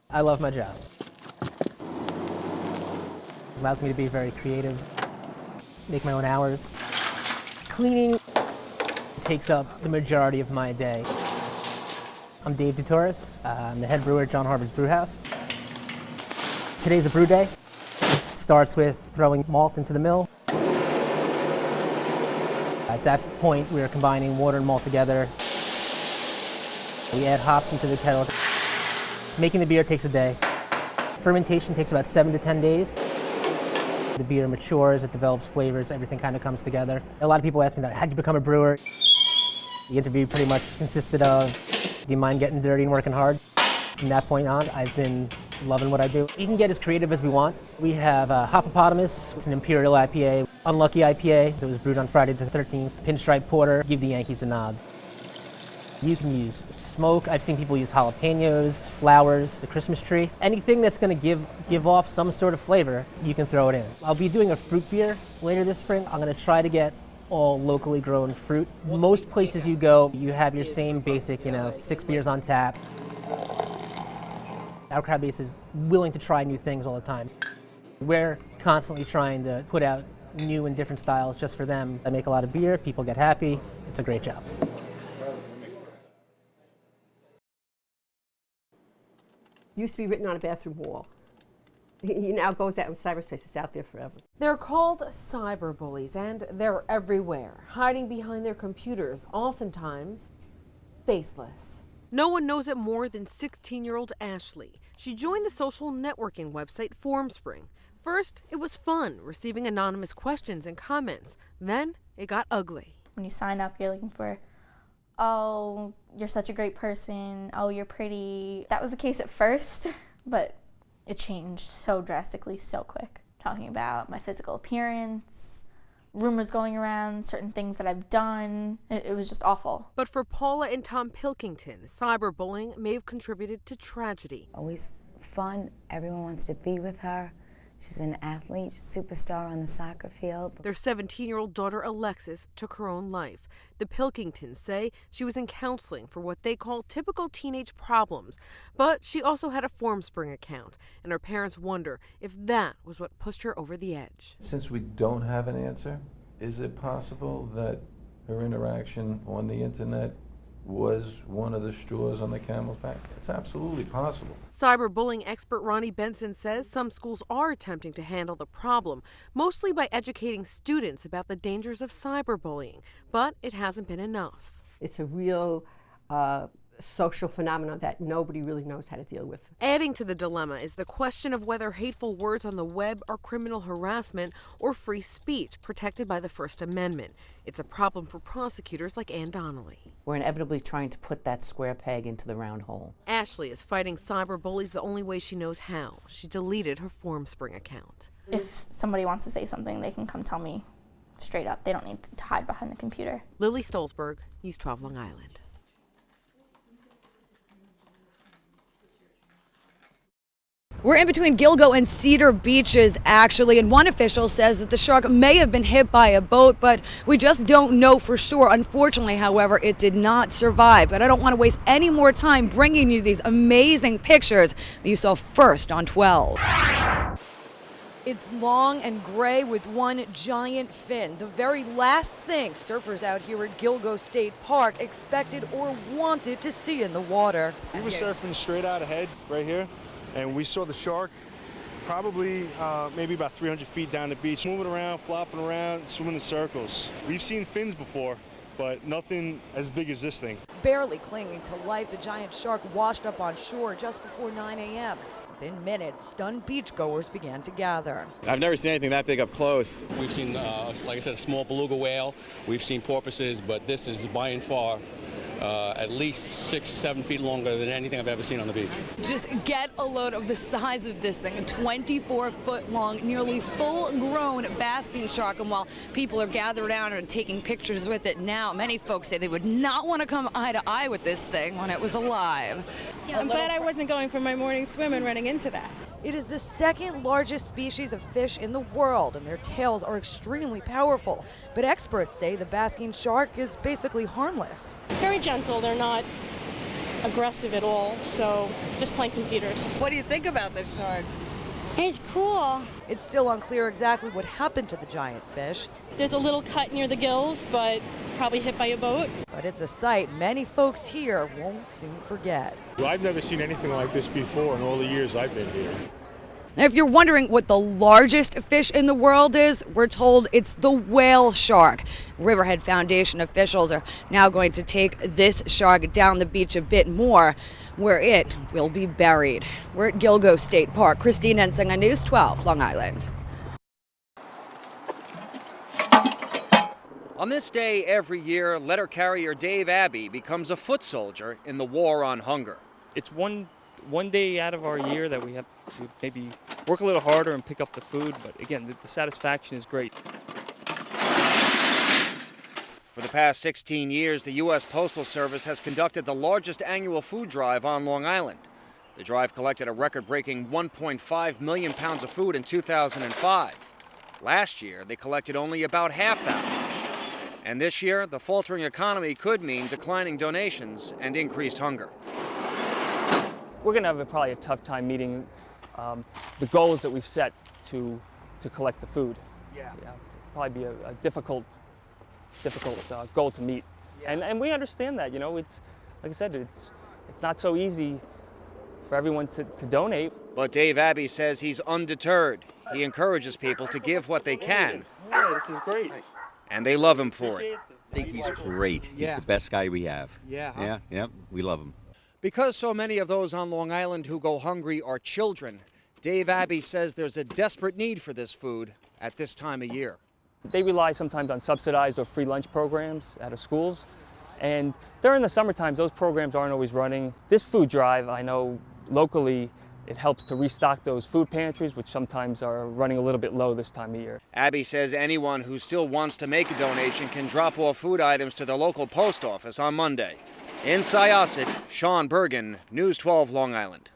I love my job. It allows me to be very creative, make my own hours. Cleaning takes up the majority of my day. I'm Dave DeTorres. I'm the head brewer at John Harvard's Brew House. Today's a brew day. Starts with throwing malt into the mill. At that point, we are combining water and malt together. We add hops into the kettle. Making the beer takes a day. Fermentation takes about 7 to 10 days. The beer matures, it develops flavors, everything kind of comes together. A lot of people ask me, how did you become a brewer? The interview pretty much consisted of, do you mind getting dirty and working hard? From that point on, I've been loving what I do. We can get as creative as we want. We have Hoppopotamus, it's an Imperial IPA, Unlucky IPA that was brewed on Friday the 13th, Pinstripe Porter, give the Yankees a nod. You can use smoke. I've seen people use jalapenos, flowers, the Christmas tree. Anything that's going to give off some sort of flavor, you can throw it in. I'll be doing a fruit beer later this spring. I'm going to try to get all locally grown fruit. Most places you go, you have your same basic, 6 beers on tap. Our crowd base is willing to try new things all the time. We're constantly trying to put out new and different styles just for them. I make a lot of beer, people get happy. It's a great job. Used to be written on a bathroom wall. He now goes out in cyberspace. It's out there forever. They're called cyberbullies, and they're everywhere, hiding behind their computers, oftentimes faceless. No one knows it more than 16-year-old Ashley. She joined the social networking website Formspring. First, it was fun, receiving anonymous questions and comments. Then, it got ugly. When you sign up, you're looking for, oh, you're such a great person, oh, you're pretty. That was the case at first, but it changed so drastically, so quick. Talking about my physical appearance, rumors going around, certain things that I've done. It was just awful. But for Paula and Tom Pilkington, cyberbullying may have contributed to tragedy. Always fun. Everyone wants to be with her. She's an athlete, superstar on the soccer field. Their 17-year-old daughter, Alexis, took her own life. The Pilkingtons say she was in counseling for what they call typical teenage problems. But she also had a Formspring account, and her parents wonder if that was what pushed her over the edge. Since we don't have an answer, is it possible that her interaction on the internet was one of the straws on the camel's back? It's absolutely possible. Cyberbullying expert Ronnie Benson says some schools are attempting to handle the problem, mostly by educating students about the dangers of cyberbullying, but it hasn't been enough. It's a real social phenomenon that nobody really knows how to deal with. Adding to the dilemma is the question of whether hateful words on the web are criminal harassment or free speech protected by the First Amendment. It's a problem for prosecutors like Ann Donnelly. We're inevitably trying to put that square peg into the round hole. Ashley is fighting cyberbullies the only way she knows how. She deleted her Formspring account. If somebody wants to say something, they can come tell me straight up. They don't need to hide behind the computer. Lily Stolzberg, News 12 Long Island. We're in between Gilgo and Cedar Beaches, actually, and one official says that the shark may have been hit by a boat, but we just don't know for sure. Unfortunately, however, it did not survive. But I don't want to waste any more time bringing you these amazing pictures that you saw first on 12. It's long and gray with one giant fin. The very last thing surfers out here at Gilgo State Park expected or wanted to see in the water. We were surfing straight out ahead right here, and we saw the shark probably maybe about 300 feet down the beach, moving around, flopping around, swimming in circles. We've seen fins before, but nothing as big as this thing. Barely clinging to life, the giant shark washed up on shore just before 9 a.m. Within minutes, stunned beachgoers began to gather. I've never seen anything that big up close. We've seen, like I said, a small beluga whale. We've seen porpoises, but this is by and far at least 6-7 feet longer than anything I've ever seen on the beach. Just get a load of the size of this thing, a 24-foot long, nearly full-grown basking shark. And while people are gathered around and taking pictures with it now, many folks say they would not want to come eye to eye with this thing when it was alive. I'm glad I wasn't going for my morning swim and running into that. It is the second largest species of fish in the world, and their tails are extremely powerful. But experts say the basking shark is basically harmless. Very gentle. They're not aggressive at all, so just plankton feeders. What do you think about this shark? It's cool. It's still unclear exactly what happened to the giant fish, There's a little cut near the gills, but probably hit by a boat. but it's a sight many folks here won't soon forget. I've never seen anything like this before in all the years I've been here. Now, if you're wondering what the largest fish in the world is, we're told it's the whale shark. Riverhead Foundation officials are now going to take this shark down the beach a bit more, where it will be buried. We're at Gilgo State Park. Christine Ensinger, News 12, Long Island. On this day every year, letter carrier Dave Abbey becomes a foot soldier in the war on hunger. It's one day out of our year that we have to maybe work a little harder and pick up the food, but again, the satisfaction is great. For the past 16 years, the U.S. Postal Service has conducted the largest annual food drive on Long Island. The drive collected a record-breaking 1.5 million pounds of food in 2005. Last year, they collected only about half that. And this year, the faltering economy could mean declining donations and increased hunger. We're going to have probably a tough time meeting the goals that we've set to collect the food. Yeah. Probably be a difficult goal to meet. Yeah. And we understand that, it's, like I said, it's not so easy for everyone to donate. But Dave Abbey says he's undeterred. He encourages people to give what they can. Yeah, this is great. And they love him for it. I think he's great. He's the best guy we have. Yeah. Yeah, we love him. Because so many of those on Long Island who go hungry are children, Dave Abbey says there's a desperate need for this food at this time of year. They rely sometimes on subsidized or free lunch programs out of schools. And during the summer times, those programs aren't always running. This food drive, I know locally, it helps to restock those food pantries, which sometimes are running a little bit low this time of year. Abbey says anyone who still wants to make a donation can drop off food items to the local post office on Monday. In Syosset, Sean Bergen, News 12 Long Island.